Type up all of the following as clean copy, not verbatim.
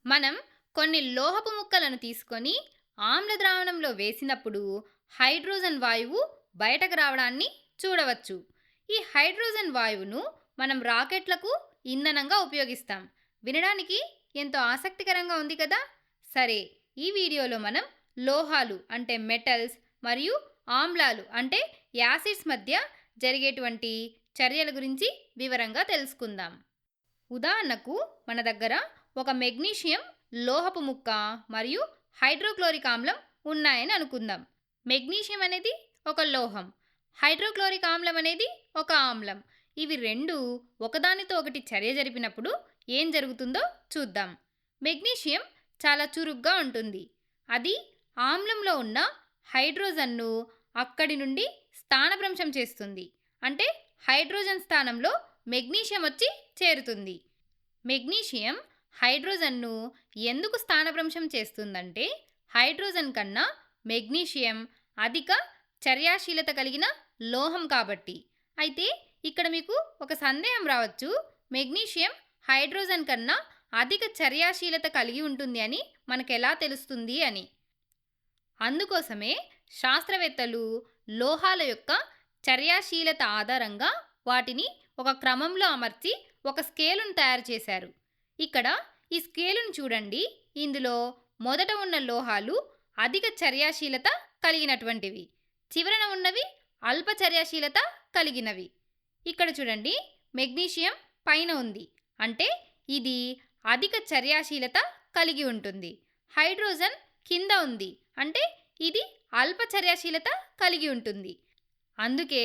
మనం కొన్ని లోహపు ముక్కలను తీసుకొని ఆమ్ల ద్రావణంలో వేసినప్పుడు హైడ్రోజన్ వాయువు బయటకు రావడాన్ని చూడవచ్చు. ఈ హైడ్రోజన్ వాయువును మనం రాకెట్లకు ఇంధనంగా ఉపయోగిస్తాం. వినడానికి ఎంతో ఆసక్తికరంగా ఉంది కదా. సరే, ఈ వీడియోలో మనం లోహాలు అంటే మెటల్స్ మరియు ఆమ్లాలు అంటే యాసిడ్స్ మధ్య జరిగేటువంటి చర్యల గురించి వివరంగా తెలుసుకుందాం. ఉదాహరణకు మన దగ్గర ఒక మెగ్నీషియం లోహపు ముక్క మరియు హైడ్రోక్లోరిక్ ఆమ్లం ఉన్నాయని అనుకుందాం. మెగ్నీషియం అనేది ఒక లోహం, హైడ్రోక్లోరిక్ ఆమ్లం అనేది ఒక ఆమ్లం. ఇవి రెండు ఒకదానితో ఒకటి చర్య జరిపినప్పుడు ఏం జరుగుతుందో చూద్దాం. మెగ్నీషియం చాలా చురుగ్గా ఉంటుంది. అది ఆమ్లంలో ఉన్న హైడ్రోజన్ను అక్కడి నుండి స్థానభ్రంశం చేస్తుంది. అంటే హైడ్రోజన్ స్థానంలో మెగ్నీషియం వచ్చి చేరుతుంది. మెగ్నీషియం హైడ్రోజన్ను ఎందుకు స్థానభ్రంశం చేస్తుందంటే హైడ్రోజన్ కన్నా మెగ్నీషియం అధిక చర్యాశీలత కలిగిన లోహం కాబట్టి. అయితే ఇక్కడ మీకు ఒక సందేహం రావచ్చు, మెగ్నీషియం హైడ్రోజన్ కన్నా అధిక చర్యాశీలత కలిగి ఉంటుంది అని మనకెలా తెలుస్తుంది అని. అందుకోసమే శాస్త్రవేత్తలు లోహాల యొక్క చర్యాశీలత ఆధారంగా వాటిని ఒక క్రమంలో అమర్చి ఒక స్కేలును తయారు చేశారు. ఇక్కడ ఈ స్కేలును చూడండి. ఇందులో మొదట ఉన్న లోహాలు అధిక చర్యాశీలత కలిగినటువంటివి, చివరన ఉన్నవి అల్ప చర్యాశీలత కలిగినవి. ఇక్కడ చూడండి, మెగ్నీషియం పైన ఉంది అంటే ఇది అధిక చర్యాశీలత కలిగి ఉంటుంది. హైడ్రోజన్ కింద ఉంది అంటే ఇది అల్ప చర్యాశీలత కలిగి ఉంటుంది. అందుకే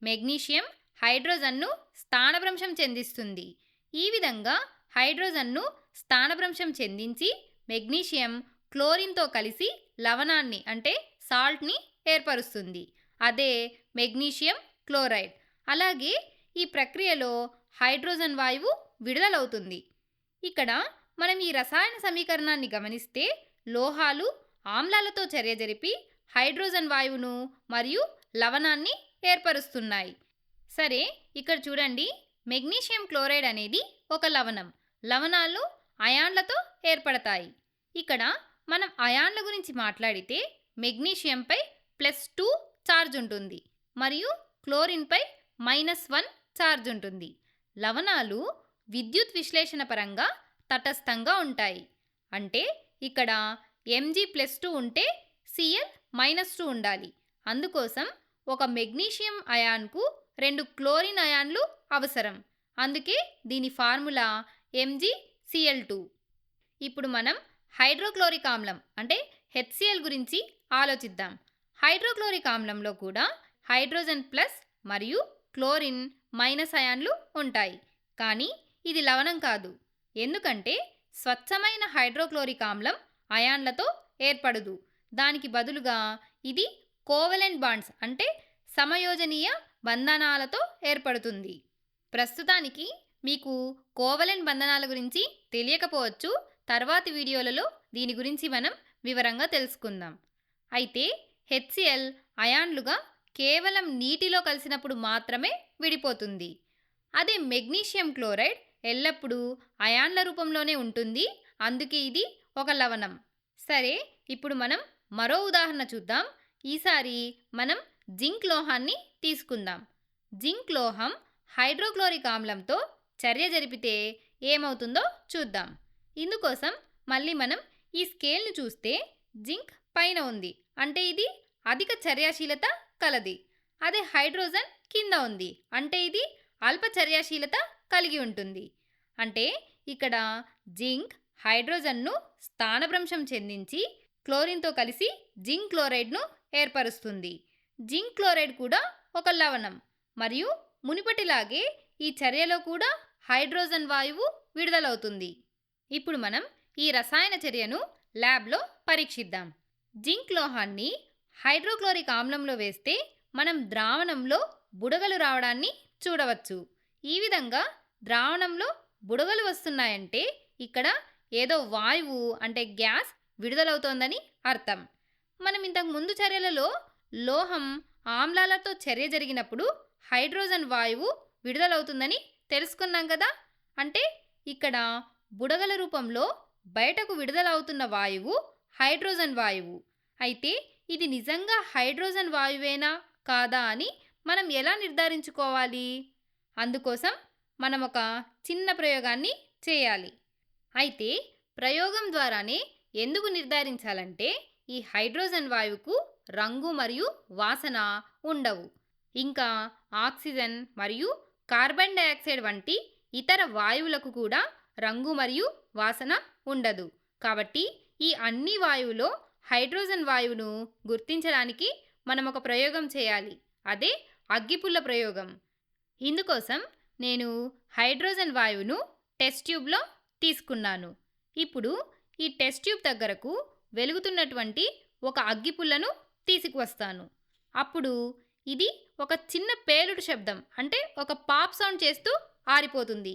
మెగ్నీషియం హైడ్రోజన్ను స్థానభ్రంశం చెందిస్తుంది. ఈ విధంగా హైడ్రోజన్ను స్థానభ్రంశం చెందించి మెగ్నీషియం క్లోరిన్తో కలిసి లవణాన్ని అంటే సాల్ట్ని ఏర్పరుస్తుంది. అదే మెగ్నీషియం క్లోరైడ్. అలాగే ఈ ప్రక్రియలో హైడ్రోజన్ వాయువు విడుదలవుతుంది. ఇక్కడ మనం ఈ రసాయన సమీకరణాన్ని గమనిస్తే లోహాలు ఆమ్లాలతో చర్య జరిపి హైడ్రోజన్ వాయువును మరియు లవణాన్ని ఏర్పరుస్తున్నాయి. సరే, ఇక్కడ చూడండి, మెగ్నీషియం క్లోరైడ్ అనేది ఒక లవణం. లవణాలు అయాన్లతో ఏర్పడతాయి. ఇక్కడ మనం అయాన్ల గురించి మాట్లాడితే మెగ్నీషియంపై +2 ఛార్జ్ ఉంటుంది మరియు క్లోరిన్పై -1 ఛార్జ్ ఉంటుంది. లవణాలు విద్యుత్ విశ్లేషణ పరంగా తటస్థంగా ఉంటాయి. అంటే ఇక్కడ Mg+2 ఉంటే Cl-2 ఉండాలి. అందుకోసం ఒక మెగ్నీషియం అయాన్కు 2 క్లోరిన్ అయాన్లు అవసరం. అందుకే దీని ఫార్ములా MgCl2. ఇప్పుడు మనం హైడ్రోక్లోరిక్ ఆమ్లం అంటే HCl గురించి ఆలోచిద్దాం. హైడ్రోక్లోరిక్ ఆమ్లంలో కూడా హైడ్రోజన్ ప్లస్ మరియు క్లోరిన్ మైనస్ అయాన్లు ఉంటాయి. కానీ ఇది లవణం కాదు. ఎందుకంటే స్వచ్ఛమైన హైడ్రోక్లోరిక్ ఆమ్లం అయాన్లతో ఏర్పడదు. దానికి బదులుగా ఇది కోవలెంట్ బాండ్స్ అంటే సమయోజనీయ బంధనాలతో ఏర్పడుతుంది. ప్రస్తుతానికి మీకు కోవలెంట్ బంధనాల గురించి తెలియకపోవచ్చు. తర్వాతి వీడియోలలో దీని గురించి మనం వివరంగా తెలుసుకుందాం. అయితే HCl అయాన్లుగా కేవలం నీటిలో కలిసినప్పుడు మాత్రమే విడిపోతుంది. అదే మెగ్నీషియం క్లోరైడ్ ఎల్లప్పుడూ అయాన్ల రూపంలోనే ఉంటుంది. అందుకే ఇది ఒక లవణం. సరే, ఇప్పుడు మనం మరో ఉదాహరణ చూద్దాం. ఈసారి మనం జింక్ లోహాన్ని తీసుకుందాం. జింక్ లోహం హైడ్రోక్లోరిక్ ఆమ్లంతో చర్య జరిపితే ఏమవుతుందో చూద్దాం. ఇందుకోసం మళ్ళీ మనం ఈ స్కేల్ను చూస్తే జింక్ పైన ఉంది అంటే ఇది అధిక చర్యాశీలత కలది. అదే హైడ్రోజన్ కింద ఉంది అంటే ఇది అల్ప చర్యాశీలత కలిగి ఉంటుంది. అంటే ఇక్కడ జింక్ హైడ్రోజన్ను స్థానభ్రంశం చెందించి క్లోరిన్తో కలిసి జింక్ క్లోరైడ్ను ఏర్పరుస్తుంది. జింక్ క్లోరైడ్ కూడా ఒక లవణం మరియు మునుపటిలాగే ఈ చర్యలో కూడా హైడ్రోజన్ వాయువు విడుదలవుతుంది. ఇప్పుడు మనం ఈ రసాయన చర్యను ల్యాబ్లో పరీక్షిద్దాం. జింక్ లోహాన్ని హైడ్రోక్లోరిక్ ఆమ్లంలో వేస్తే మనం ద్రావణంలో బుడగలు రావడాన్ని చూడవచ్చు. ఈ విధంగా ద్రావణంలో బుడగలు వస్తున్నాయంటే ఇక్కడ ఏదో వాయువు అంటే గ్యాస్ విడుదలవుతోందని అర్థం. మనం ఇంతకు ముందు చర్యలలో లోహం ఆమ్లాలతో చర్య జరిగినప్పుడు హైడ్రోజన్ వాయువు విడుదలవుతుందని తెలుసుకున్నాం కదా. అంటే ఇక్కడ బుడగల రూపంలో బయటకు విడుదలవుతున్న వాయువు హైడ్రోజన్ వాయువు. అయితే ఇది నిజంగా హైడ్రోజన్ వాయువేనా కాదా అని మనం ఎలా నిర్ధారించుకోవాలి? అందుకోసం మనం ఒక చిన్న ప్రయోగాన్ని చేయాలి. అయితే ప్రయోగం ద్వారానే ఎందుకు నిర్ధారించాలంటే ఈ హైడ్రోజన్ వాయువుకు రంగు మరియు వాసన ఉండవు. ఇంకా ఆక్సిజన్ మరియు కార్బన్ డయాక్సైడ్ వంటి ఇతర వాయువులకు కూడా రంగు మరియు వాసన ఉండదు. కాబట్టి ఈ అన్ని వాయువులో హైడ్రోజన్ వాయువును గుర్తించడానికి మనం ఒక ప్రయోగం చేయాలి. అదే అగ్గిపుల్ల ప్రయోగం. ఇందుకోసం నేను హైడ్రోజన్ వాయువును టెస్ట్ ట్యూబ్లో తీసుకున్నాను. ఇప్పుడు ఈ టెస్ట్ ట్యూబ్ దగ్గరకు వెలుగుతున్నటువంటి ఒక అగ్గిపుల్లను తీసుకువస్తాను. అప్పుడు ఇది ఒక చిన్న పేలుడు శబ్దం, అంటే ఒక పాప్ సౌండ్ చేస్తూ ఆరిపోతుంది.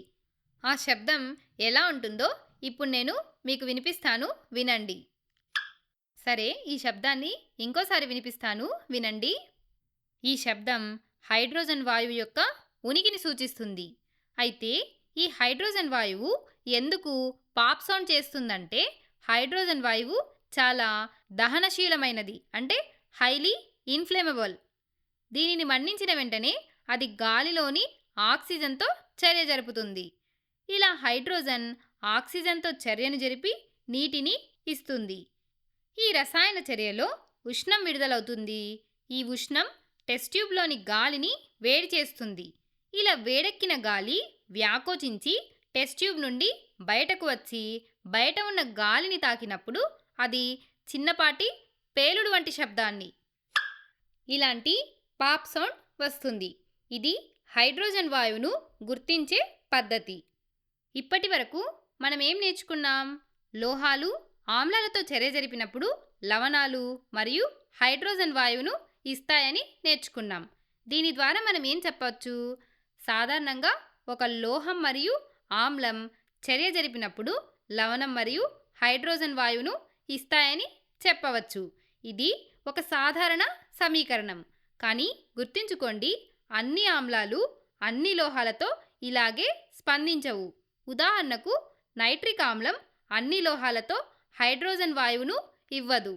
ఆ శబ్దం ఎలా ఉంటుందో ఇప్పుడు నేను మీకు వినిపిస్తాను, వినండి. సరే, ఈ శబ్దాన్ని ఇంకోసారి వినిపిస్తాను, వినండి. ఈ శబ్దం హైడ్రోజన్ వాయువు యొక్క ఉనికిని సూచిస్తుంది. అయితే ఈ హైడ్రోజన్ వాయువు ఎందుకు పాప్ సౌండ్ చేస్తుందంటే హైడ్రోజన్ వాయువు చాలా దహనశీలమైనది, అంటే హైలీ ఇన్ఫ్లేమబుల్. దీనిని మండించిన వెంటనే అది గాలిలోని ఆక్సిజన్తో చర్య జరుపుతుంది. ఇలా హైడ్రోజన్ ఆక్సిజన్తో చర్యను జరిపి నీటిని ఇస్తుంది. ఈ రసాయన చర్యలో ఉష్ణం విడుదలవుతుంది. ఈ ఉష్ణం టెస్ట్ ట్యూబ్లోని గాలిని వేడి చేస్తుంది. ఇలా వేడెక్కిన గాలి వ్యాకోచించి టెస్ట్ ట్యూబ్ నుండి బయటకు వచ్చి బయట ఉన్న గాలిని తాకినప్పుడు అది చిన్నపాటి పేలుడు వంటి శబ్దాన్ని, ఇలాంటి పాప్ సౌండ్ వస్తుంది. ఇది హైడ్రోజన్ వాయువును గుర్తించే పద్ధతి. ఇప్పటి వరకు మనం ఏం నేర్చుకున్నాం? లోహాలు ఆమ్లాలతో చర్య జరిపినప్పుడు లవణాలు మరియు హైడ్రోజన్ వాయువును ఇస్తాయని నేర్చుకున్నాం. దీని ద్వారా మనం ఏం చెప్పవచ్చు? సాధారణంగా ఒక లోహం మరియు ఆమ్లం చర్య జరిపినప్పుడు లవణం మరియు హైడ్రోజన్ వాయువును ఇస్తాయని చెప్పవచ్చు. ఇది ఒక సాధారణ సమీకరణం. కానీ గుర్తుంచుకోండి, అన్ని ఆమ్లాలు అన్ని లోహాలతో ఇలాగే స్పందించవు. ఉదాహరణకు నైట్రిక్ ఆమ్లం అన్ని లోహాలతో హైడ్రోజన్ వాయువును ఇవ్వదు.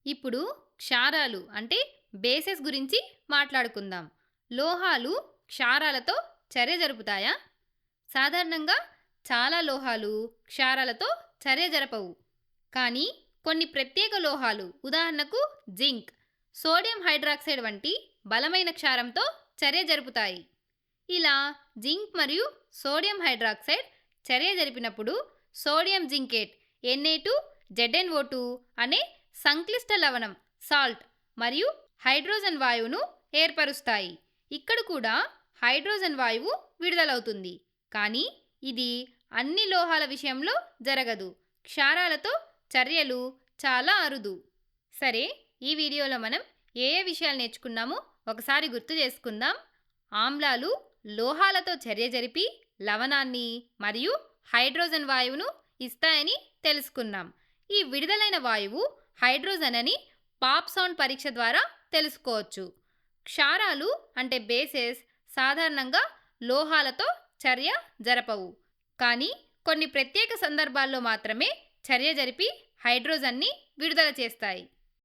ఇప్పుడు క్షారాలు అంటే బేసెస్ గురించి మాట్లాడుకుందాం. లోహాలు క్షారాలతో చర్య జరుపుతాయా? సాధారణంగా చాలా లోహాలు క్షారాలతో చర్య జరపవు. కానీ కొన్ని ప్రత్యేక లోహాలు, ఉదాహరణకు జింక్, సోడియం హైడ్రాక్సైడ్ వంటి బలమైన క్షారంతో చర్య జరుపుతాయి. ఇలా జింక్ మరియు సోడియం హైడ్రాక్సైడ్ చర్య జరిపినప్పుడు సోడియం జింకేట్ Na2ZnO2 అనే సంక్లిష్ట లవణం సాల్ట్ మరియు హైడ్రోజన్ వాయువును ఏర్పరుస్తాయి. ఇక్కడ కూడా హైడ్రోజన్ వాయువు విడుదలవుతుంది. కానీ ఇది అన్ని లోహాల విషయంలో జరగదు. క్షారాలతో చర్యలు చాలా అరుదు. సరే, ఈ వీడియోలో మనం ఏ విషయాలు నేర్చుకున్నామో ఒకసారి గుర్తు చేసుకుందాం. ఆమ్లాలు లోహాలతో చర్య జరిపి లవణాన్ని మరియు హైడ్రోజన్ వాయువును ఇస్తాయని తెలుసుకున్నాం. ఈ విడుదలైన వాయువు హైడ్రోజన్ అని పాప్ సౌండ్ పరీక్ష ద్వారా తెలుసుకోవచ్చు. క్షారాలు అంటే బేసెస్ సాధారణంగా లోహాలతో చర్య జరపవు. కానీ కొన్ని ప్రత్యేక సందర్భాల్లో మాత్రమే చర్య జరిపి హైడ్రోజన్ని విడుదల చేస్తాయి.